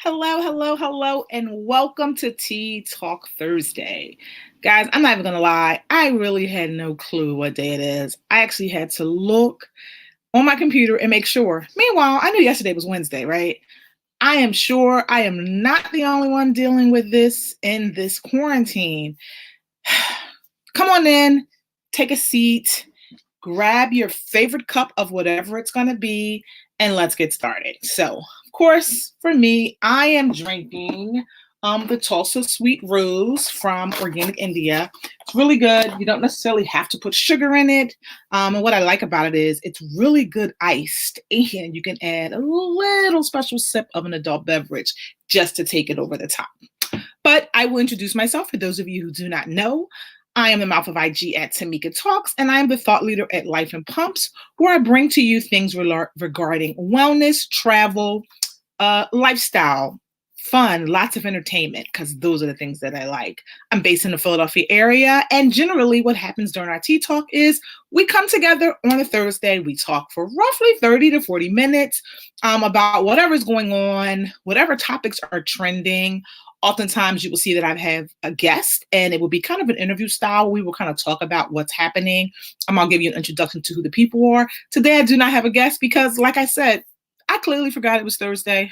Hello, hello, hello, and welcome to Tea Talk Thursday. Guys, I'm not even going to lie. I really had no clue what day it is. I actually had to look on my computer and make sure. Meanwhile, I knew yesterday was Wednesday, right? I am sure I am not the only one dealing with this in this quarantine. Come on in, take a seat, grab your favorite cup of whatever it's going to be, and let's get started. So, of course, for me, I am drinking the Tulsa Sweet Rose from Organic India. It's really good. You don't necessarily have to put sugar in it. And what I like about it is it's really good iced, and you can add a little special sip of an adult beverage just to take it over the top. But I will introduce myself for those of you who do not know. I am the mouth of IG at Tamika Talks, and I am the thought leader at Life and Pumps, where I bring to you things regarding wellness, travel, lifestyle, fun, lots of entertainment, because those are the things that I like. I'm based in the Philadelphia area, and generally what happens during our tea talk is we come together on a Thursday. We talk for roughly 30 to 40 minutes about whatever's going on, whatever topics are trending. Oftentimes you will see that I have a guest and it will be kind of an interview style. We will kind of talk about what's happening. I'll give you an introduction to who the people are. Today I do not have a guest because, like I said, I clearly forgot it was Thursday.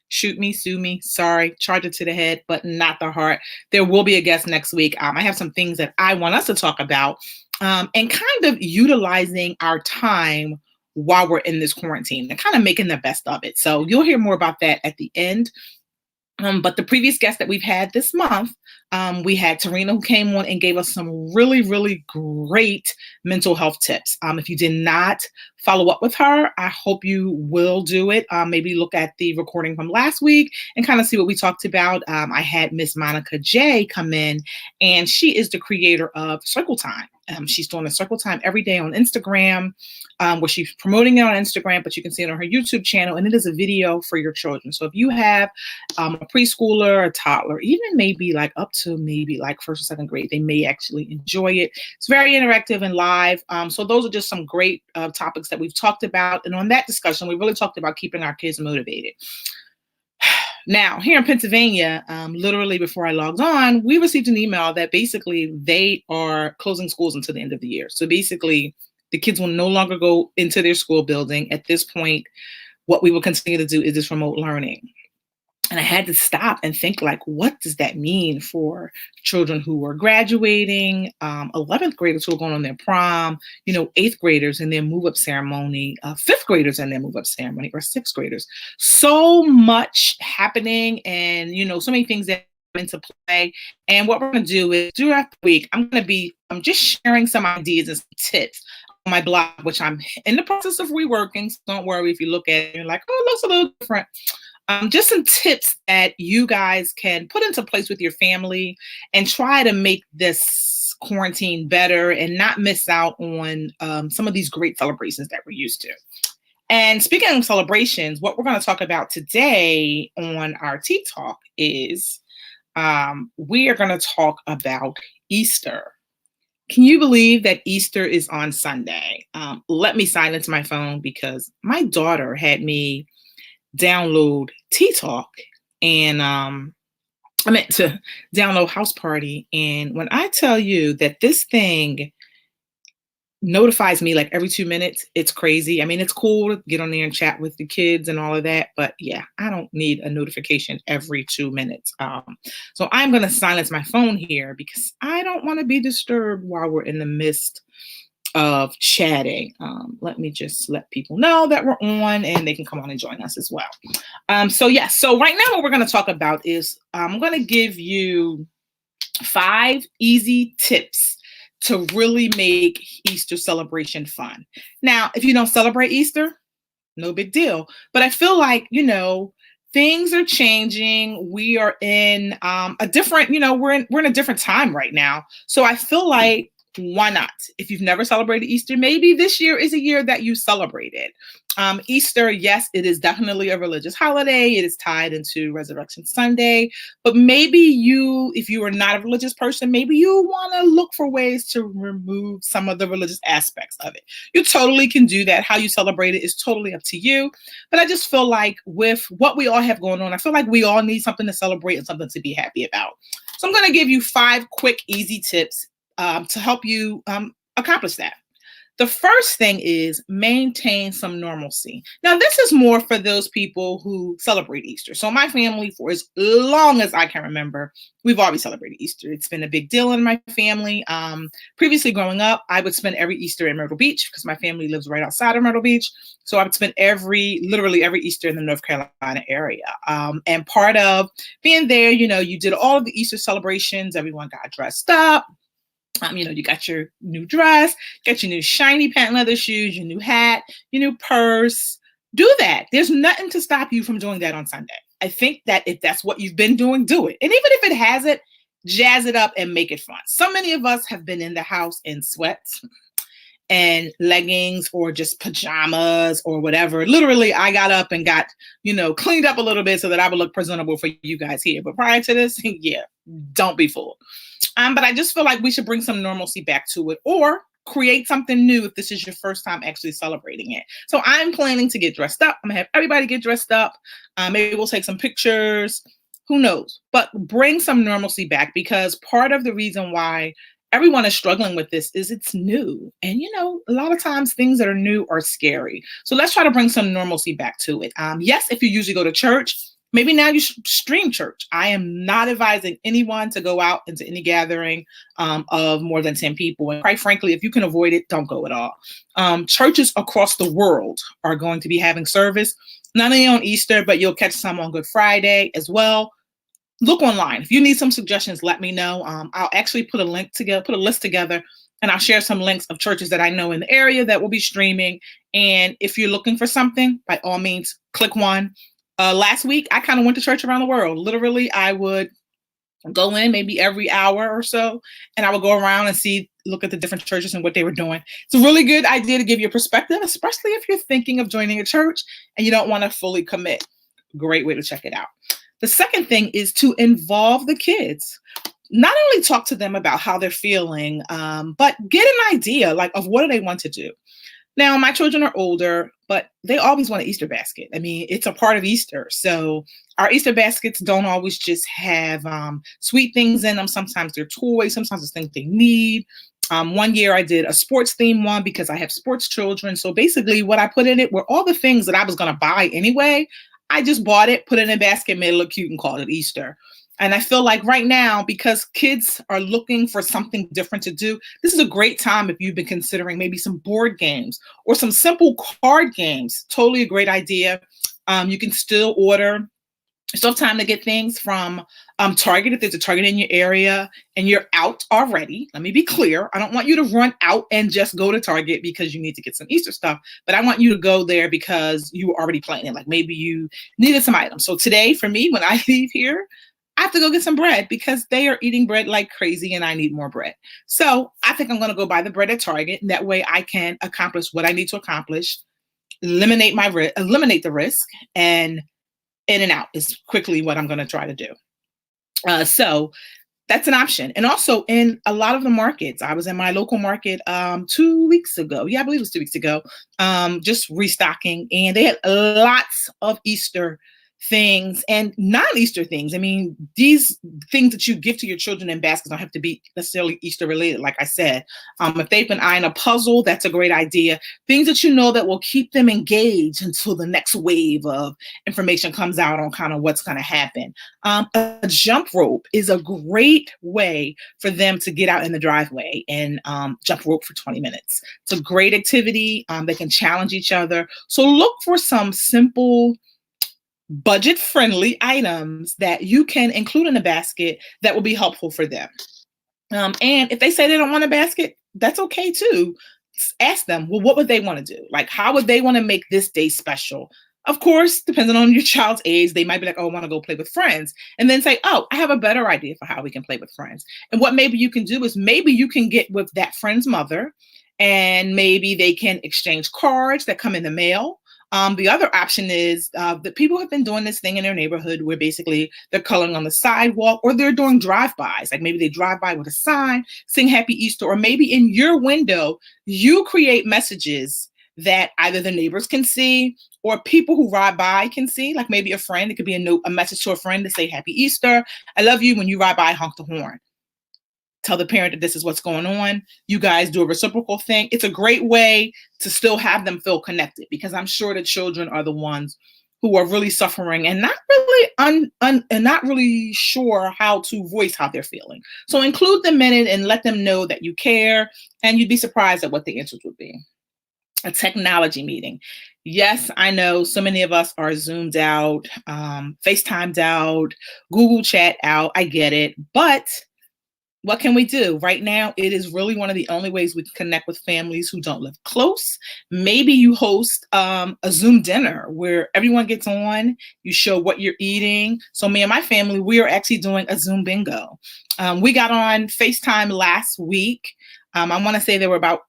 Shoot me, sue me, sorry, charge it to the head, but not the heart. There will be a guest next week. I have some things that I want us to talk about and kind of utilizing our time while we're in this quarantine and kind of making the best of it. So you'll hear more about that at the end. But the previous guest that we've had this month, we had Tarina, who came on and gave us some really, really great mental health tips. If you did not follow up with her, I hope you will do it. Maybe look at the recording from last week and kind of see what we talked about. I had Miss Monica J come in, and she is the creator of Circle Time. She's doing a Circle Time every day on Instagram, where she's promoting it on Instagram, but you can see it on her YouTube channel, and it is a video for your children. So if you have a preschooler, a toddler, even maybe like up to maybe like first or second grade, they may actually enjoy it. It's very interactive and live. So those are just some great topics that we've talked about. And on that discussion, we really talked about keeping our kids motivated. Now, here in Pennsylvania, literally before I logged on, we received an email that basically they are closing schools until the end of the year. So basically, the kids will no longer go into their school building. At this point, what we will continue to do is this remote learning. And I had to stop and think, like, what does that mean for children who are graduating, 11th graders who are going on their prom, 8th graders in their move-up ceremony, 5th graders in their move-up ceremony, or 6th graders. So much happening and, so many things that come into play. And what we're going to do is throughout the week, I'm just sharing some ideas and some tips on my blog, which I'm in the process of reworking. So don't worry if you look at it and you're like, oh, it looks a little different. Just some tips that you guys can put into place with your family and try to make this quarantine better and not miss out on some of these great celebrations that we're used to. And speaking of celebrations, what we're going to talk about today on our Tea Talk is we are going to talk about Easter. Can you believe that Easter is on Sunday? Let me silence my phone because my daughter had me download Tea Talk, and I meant to download House Party. And when I tell you that this thing notifies me like every 2 minutes, it's crazy. I mean, it's cool to get on there and chat with the kids and all of that, but yeah, I don't need a notification every 2 minutes. So I'm going to silence my phone here because I don't want to be disturbed while we're in the midst of chatting. Let me just let people know that we're on and they can come on and join us as well. So right now what we're going to talk about is I'm going to give you 5 easy tips to really make Easter celebration fun. Now, if you don't celebrate Easter, no big deal. But I feel like, things are changing. We are in a different, we're in a different time right now. So I feel like, why not? If you've never celebrated Easter, maybe this year is a year that you celebrate it. Easter, yes, it is definitely a religious holiday. It is tied into Resurrection Sunday. But maybe you, if you are not a religious person, maybe you want to look for ways to remove some of the religious aspects of it. You totally can do that. How you celebrate it is totally up to you. But I just feel like with what we all have going on, I feel like we all need something to celebrate and something to be happy about. So I'm going to give you 5 quick, easy tips to help you accomplish that. The first thing is maintain some normalcy. Now, this is more for those people who celebrate Easter. So my family, for as long as I can remember, we've always celebrated Easter. It's been a big deal in my family. Previously growing up, I would spend every Easter in Myrtle Beach because my family lives right outside of Myrtle Beach. So I would spend literally every Easter in the North Carolina area. And part of being there, you did all of the Easter celebrations. Everyone got dressed up. You got your new dress, got your new shiny patent leather shoes, your new hat, your new purse. Do that. There's nothing to stop you from doing that on Sunday. I think that if that's what you've been doing, do it. And even if it hasn't, jazz it up and make it fun. So many of us have been in the house in sweats and leggings or just pajamas or whatever. Literally, I got up and got, cleaned up a little bit so that I would look presentable for you guys here. But prior to this, yeah, don't be fooled. But I just feel like we should bring some normalcy back to it or create something new if this is your first time actually celebrating it. So I'm planning to get dressed up. I'm going to have everybody get dressed up. Maybe we'll take some pictures. Who knows? But bring some normalcy back, because part of the reason why everyone is struggling with this is it's new. And, a lot of times things that are new are scary. So let's try to bring some normalcy back to it. Yes, if you usually go to church, maybe now you should stream church. I am not advising anyone to go out into any gathering of more than 10 people. And quite frankly, if you can avoid it, don't go at all. Churches across the world are going to be having service, not only on Easter, but you'll catch some on Good Friday as well. Look online. If you need some suggestions, let me know. I'll actually put a list together, and I'll share some links of churches that I know in the area that will be streaming. And if you're looking for something, by all means, click one. Last week, I kind of went to church around the world. Literally, I would go in maybe every hour or so, and I would go around and look at the different churches and what they were doing. It's a really good idea to give you a perspective, especially if you're thinking of joining a church and you don't want to fully commit. Great way to check it out. The second thing is to involve the kids. Not only talk to them about how they're feeling, but get an idea of what do they want to do. Now, my children are older, but they always want an Easter basket. I mean, it's a part of Easter. So our Easter baskets don't always just have sweet things in them. Sometimes they're toys. Sometimes it's things they need. One year I did a sports theme one because I have sports children. So basically what I put in it were all the things that I was going to buy anyway. I just bought it, put it in a basket, made it look cute, and called it Easter. And I feel like right now, because kids are looking for something different to do, this is a great time if you've been considering maybe some board games or some simple card games. Totally a great idea. You can still order. Still have time to get things from Target if there's a Target in your area and you're out already. Let me be clear. I don't want you to run out and just go to Target because you need to get some Easter stuff, but I want you to go there because you were already planning. Like maybe you needed some items. So today for me, when I leave here, I have to go get some bread because they are eating bread like crazy and I need more bread. So I think I'm going to go buy the bread at Target. And that way I can accomplish what I need to accomplish, eliminate the risk, and in and out is quickly what I'm going to try to do. So that's an option. And also in a lot of the markets, I was in my local market 2 weeks ago. Yeah, I believe it was 2 weeks ago. Just restocking, and they had lots of Easter things and non-Easter things. I mean, these things that you give to your children in baskets don't have to be necessarily Easter related. Like I said, if they've been eyeing a puzzle, that's a great idea. Things that you know that will keep them engaged until the next wave of information comes out on kind of what's going to happen. A jump rope is a great way for them to get out in the driveway and jump rope for 20 minutes. It's a great activity. They can challenge each other. So look for some simple, budget-friendly items that you can include in a basket that will be helpful for them. And if they say they don't want a basket, that's okay too. Ask them, well, what would they want to do? Like, how would they want to make this day special? Of course, depending on your child's age, they might be like, oh, I want to go play with friends. And then say, oh, I have a better idea for how we can play with friends. And what maybe you can do is maybe you can get with that friend's mother, and maybe they can exchange cards that come in the mail. The other option is that people have been doing this thing in their neighborhood where basically they're coloring on the sidewalk, or they're doing drive-bys. Like maybe they drive by with a sign, sing Happy Easter, or maybe in your window, you create messages that either the neighbors can see or people who ride by can see. Like maybe a friend, it could be a note, a message to a friend to say Happy Easter. I love you. When you ride by, honk the horn. Tell the parent that this is what's going on. You guys do a reciprocal thing. It's a great way to still have them feel connected, because I'm sure the children are the ones who are really suffering and not really and not really sure how to voice how they're feeling. So include them in it and let them know that you care, and you'd be surprised at what the answers would be. A technology meeting. Yes, I know so many of us are Zoomed out, FaceTimed out, Google Chat out. I get it. But what can we do? Right now, it is really one of the only ways we can connect with families who don't live close. Maybe you host a Zoom dinner where everyone gets on, you show what you're eating. So me and my family, we are actually doing a Zoom bingo. We got on FaceTime last week. I want to say there were about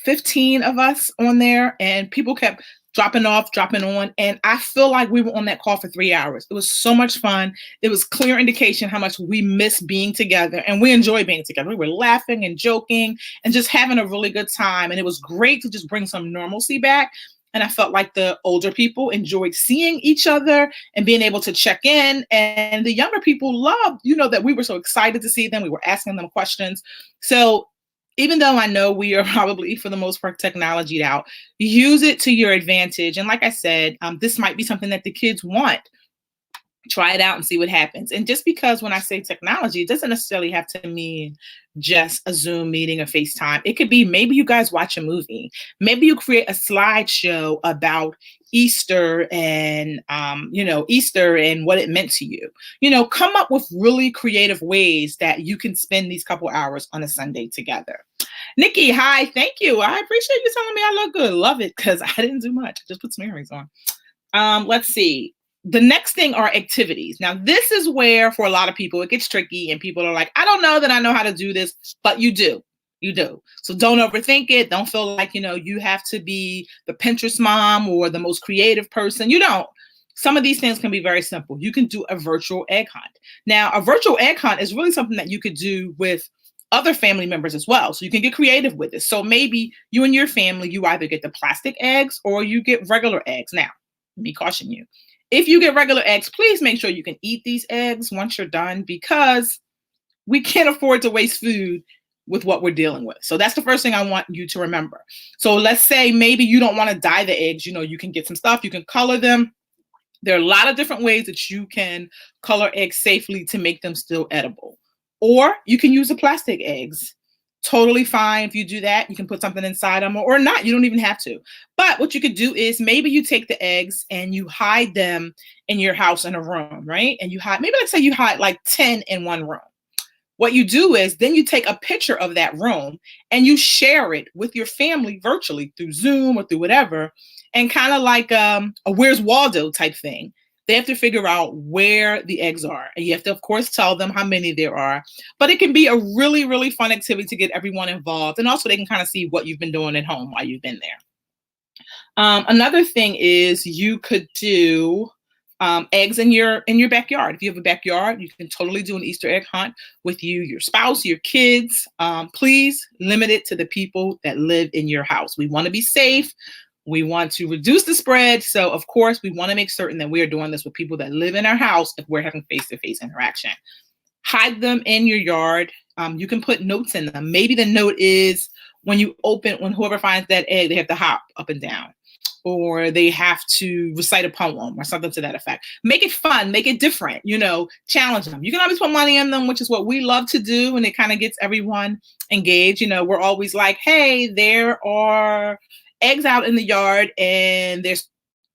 15 of us on there, and people kept dropping off, dropping on. And I feel like we were on that call for 3 hours. It was so much fun. It was clear indication how much we miss being together, and we enjoy being together. We were laughing and joking and just having a really good time. And it was great to just bring some normalcy back. And I felt like the older people enjoyed seeing each other and being able to check in. And the younger people loved, that we were so excited to see them. We were asking them questions. So even though I know we are probably, for the most part, technologied out, use it to your advantage. And like I said, this might be something that the kids want. Try it out and see what happens. And just because when I say technology, it doesn't necessarily have to mean just a Zoom meeting or FaceTime. It could be maybe you guys watch a movie. Maybe you create a slideshow about Easter and, Easter and what it meant to you. Come up with really creative ways that you can spend these couple hours on a Sunday together. Nikki, hi, thank you. I appreciate you telling me I look good. Love it, because I didn't do much. I just put some earrings on. Let's see. The next thing are activities. Now, this is where, for a lot of people, it gets tricky and people are like, I don't know that I know how to do this, but you do. You do. So don't overthink it. Don't feel like, you have to be the Pinterest mom or the most creative person. You don't. Some of these things can be very simple. You can do a virtual egg hunt. Now, a virtual egg hunt is really something that you could do with other family members as well. So you can get creative with it. So maybe you and your family, you either get the plastic eggs or you get regular eggs. Now, let me caution you. If you get regular eggs, please make sure you can eat these eggs once you're done, because we can't afford to waste food with what we're dealing with. So that's the first thing I want you to remember. So let's say maybe you don't want to dye the eggs. You can get some stuff, you can color them. There are a lot of different ways that you can color eggs safely to make them still edible. Or you can use the plastic eggs. Totally fine if you do that. You can put something inside them or not. You don't even have to. But what you could do is maybe you take the eggs and you hide them in your house in a room, right? And maybe let's say you hide like 10 in one room. What you do is then you take a picture of that room and you share it with your family virtually through Zoom or through whatever, and kind of like a Where's Waldo type thing. They have to figure out where the eggs are. And you have to, of course, tell them how many there are. But it can be a really, really fun activity to get everyone involved. And also they can kind of see what you've been doing at home while you've been there. Another thing is you could do eggs in your backyard. If you have a backyard, you can totally do an Easter egg hunt with you, your spouse, your kids. Please limit it to the people that live in your house. We want to be safe. We want to reduce the spread. So, of course, we want to make certain that we are doing this with people that live in our house if we're having face-to-face interaction. Hide them in your yard. You can put notes in them. Maybe the note is when whoever finds that egg, they have to hop up and down, or they have to recite a poem or something to that effect. Make it fun, make it different, challenge them. You can always put money in them, which is what we love to do. And it kind of gets everyone engaged. We're always like, hey, there are eggs out in the yard and there's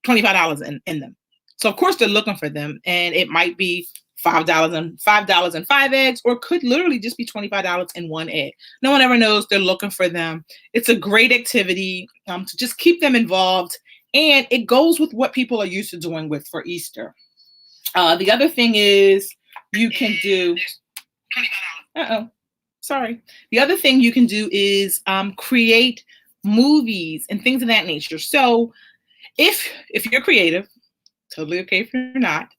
$25 in them. So of course they're looking for them, and it might be $5 and 5 eggs, or could literally just be $25 in one egg. No one ever knows. They're looking for them. It's a great activity to just keep them involved, and it goes with what people are used to doing for Easter. The other thing is you can do. The other thing you can do is create movies and things of that nature. So If you're creative, totally okay if you're not,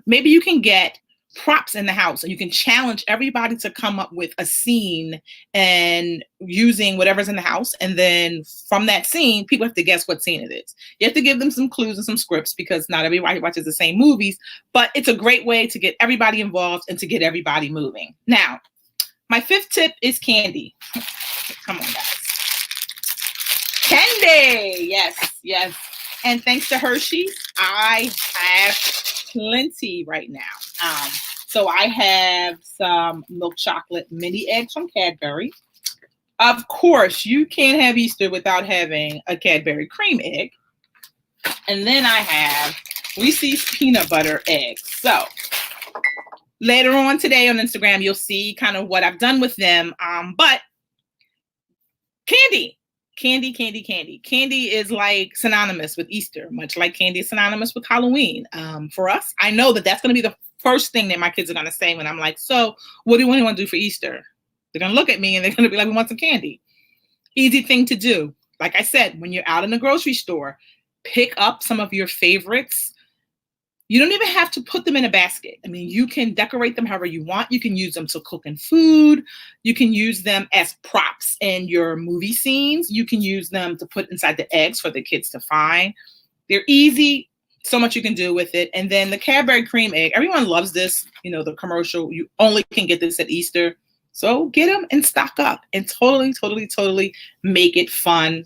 maybe you can get props in the house and you can challenge everybody to come up with a scene and using whatever's in the house. And then from that scene, people have to guess what scene it is. You have to give them some clues and some scripts because not everybody watches the same movies, but it's a great way to get everybody involved and to get everybody moving. Now, my fifth tip is candy. Come on, guys. Candy. Yes, yes. And thanks to Hershey, I have plenty right now. So I have some milk chocolate mini eggs from Cadbury. Of course, you can't have Easter without having a Cadbury cream egg. And then I have Reese's peanut butter eggs. So later on today on Instagram, you'll see kind of what I've done with them. But candy. Candy is like synonymous with Easter, much like candy is synonymous with Halloween. For us, I know that that's going to be the first thing that my kids are going to say when I'm like, so what do you want to do for Easter? They're going to look at me and they're going to be like, we want some candy. Easy thing to do. Like I said, when you're out in the grocery store, pick up some of your favorites. You don't even have to put them in a basket. I mean, you can decorate them however you want. You can use them to cook in food. You can use them as props in your movie scenes. You can use them to put inside the eggs for the kids to find. They're easy. So much you can do with it. And then the Cadbury cream egg. Everyone loves this. You know, the commercial. You only can get this at Easter. So get them and stock up and totally make it fun.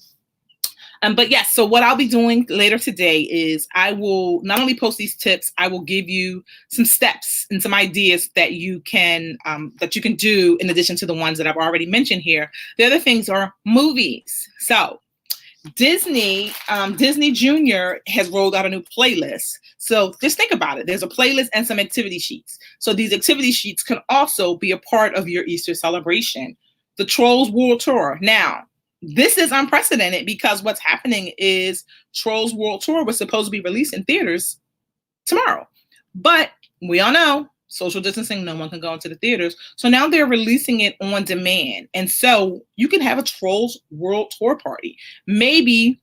But yes, so what I'll be doing later today is I will not only post these tips, I will give you some steps and some ideas that you can do in addition to the ones that I've already mentioned here. The other things are movies. So Disney Junior has rolled out a new playlist. So just think about it. There's a playlist and some activity sheets. So these activity sheets can also be a part of your Easter celebration. The Trolls World Tour. Now, this is unprecedented because what's happening is Trolls World Tour was supposed to be released in theaters tomorrow. But we all know social distancing, no one can go into the theaters. So now they're releasing it on demand. And so you can have a Trolls World Tour party. Maybe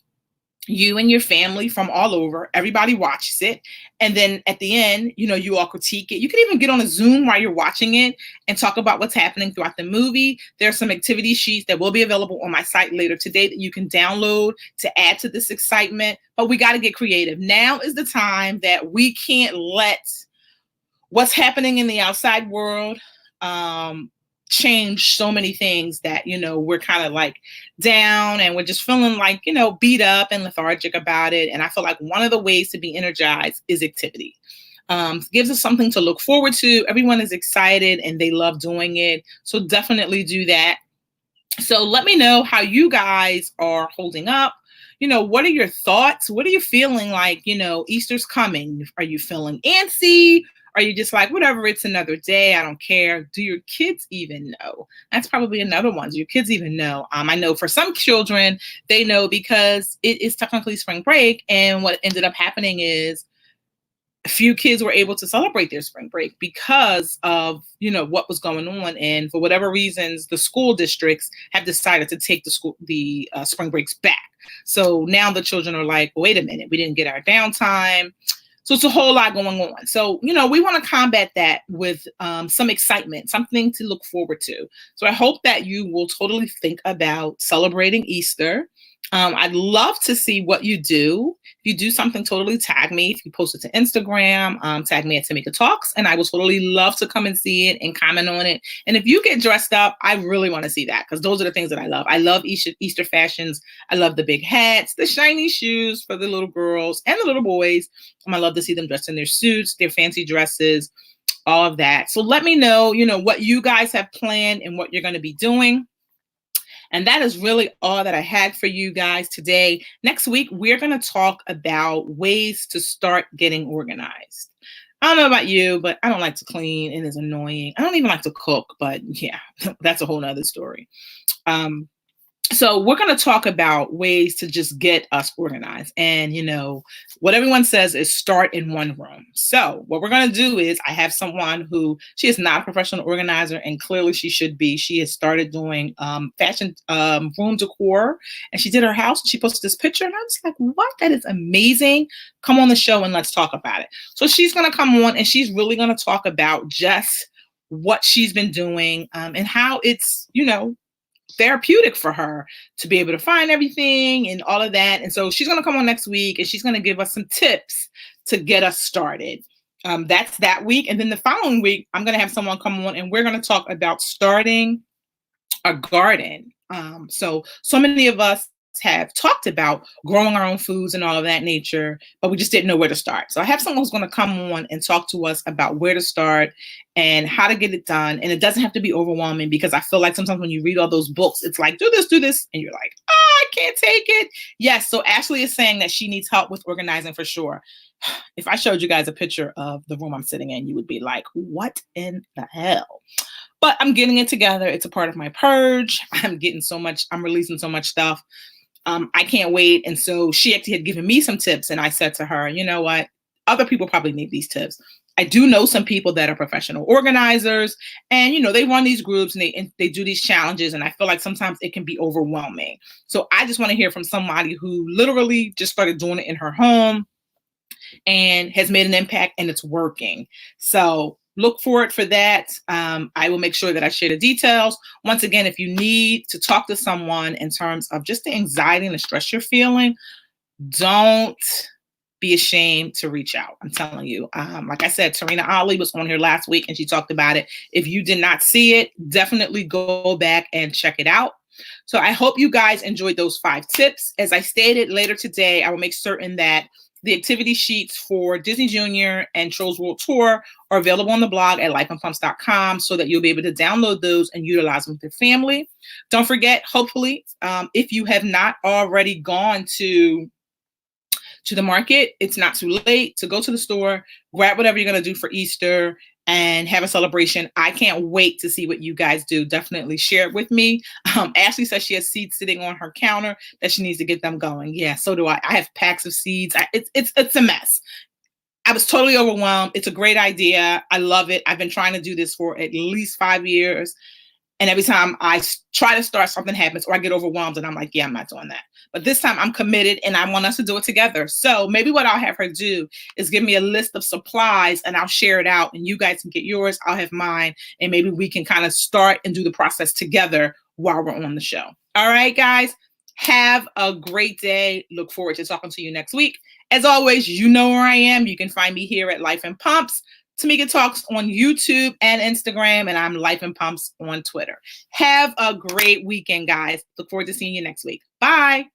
you and your family from all over, everybody watches it. And then at the end, you all critique it. You can even get on a Zoom while you're watching it and talk about what's happening throughout the movie. There's some activity sheets that will be available on my site later today that you can download to add to this excitement. But we got to get creative. Now is the time that we can't let what's happening in the outside world change so many things that, we're kind of like down and we're just feeling like, beat up and lethargic about it. And I feel like one of the ways to be energized is activity. Gives us something to look forward to. Everyone is excited and they love doing it. So definitely do that. So let me know how you guys are holding up. What are your thoughts? What are you feeling like, Easter's coming? Are you feeling antsy? Are you just like, whatever, it's another day, I don't care? Do your kids even know? That's probably another one. Do your kids even know? I know for some children, they know because it is technically spring break. And what ended up happening is a few kids were able to celebrate their spring break because of, what was going on. And for whatever reasons, the school districts have decided to take the spring breaks back. So now the children are like, wait a minute, we didn't get our downtime. So it's a whole lot going on. So, we want to combat that with some excitement, something to look forward to. So I hope that you will totally think about celebrating Easter. I'd love to see what you do. If you do something, totally tag me. If you post it to Instagram, tag me at Tamika Talks, and I will totally love to come and see it and comment on it. And if you get dressed up, I really want to see that because those are the things that I love. I love Easter fashions. I love the big hats, the shiny shoes for the little girls and the little boys. I love to see them dressed in their suits, their fancy dresses, all of that. So let me know, what you guys have planned and what you're going to be doing. And that is really all that I had for you guys today. Next week, we're going to talk about ways to start getting organized. I don't know about you, but I don't like to clean. It is annoying. I don't even like to cook, but yeah, that's a whole nother story. So we're going to talk about ways to just get us organized. And, what everyone says is start in one room. So what we're going to do is I have someone who, she is not a professional organizer, and clearly she should be. She has started doing fashion room decor, and she did her house. And she posted this picture, and I was like, what? That is amazing. Come on the show and let's talk about it. So she's going to come on, and she's really going to talk about just what she's been doing and how it's, therapeutic for her to be able to find everything and all of that. And so she's going to come on next week, and she's going to give us some tips to get us started. That's that week. And then the following week, I'm going to have someone come on, and we're going to talk about starting a garden. So many of us have talked about growing our own foods and all of that nature, but we just didn't know where to start. So I have someone who's going to come on and talk to us about where to start and how to get it done. And it doesn't have to be overwhelming, because I feel like sometimes when you read all those books, it's like, do this. And you're like, I can't take it. Yes. So Ashley is saying that she needs help with organizing for sure. If I showed you guys a picture of the room I'm sitting in, you would be like, what in the hell? But I'm getting it together. It's a part of my purge. I'm releasing so much stuff. I can't wait. And so she actually had given me some tips, and I said to her, you know what? Other people probably need these tips. I do know some people that are professional organizers, and they run these groups, and they do these challenges, and I feel like sometimes it can be overwhelming. So I just want to hear from somebody who literally just started doing it in her home and has made an impact, and it's working. So look for it for that. I will make sure that I share the details. Once again, if you need to talk to someone in terms of just the anxiety and the stress you're feeling, don't be ashamed to reach out. I'm telling you. Like I said, Tarina Ali was on here last week, and she talked about it. If you did not see it, definitely go back and check it out. So I hope you guys enjoyed those 5 tips. As I stated, later today, I will make certain that the activity sheets for Disney Junior and Trolls World Tour are available on the blog at lifeandpumps.com, so that you'll be able to download those and utilize them with your family. Don't forget, hopefully, if you have not already gone to the market, it's not too late to go to the store, grab whatever you're going to do for Easter, and have a celebration. I can't wait to see what you guys do. Definitely share it with me. Ashley says she has seeds sitting on her counter that she needs to get them going. Yeah, so do I. I have packs of seeds. It's a mess. I was totally overwhelmed. It's a great idea. I love it. I've been trying to do this for at least 5 years. And every time I try to start, something happens, or I get overwhelmed, and I'm like, yeah, I'm not doing that. But this time I'm committed, and I want us to do it together. So maybe what I'll have her do is give me a list of supplies, and I'll share it out, and you guys can get yours. I'll have mine, and maybe we can kind of start and do the process together while we're on the show. All right, guys, have a great day. Look forward to talking to you next week. As always, you know where I am. You can find me here at Life and Pumps. Tamika Talks on YouTube and Instagram, and I'm Life and Pumps on Twitter. Have a great weekend, guys. Look forward to seeing you next week. Bye.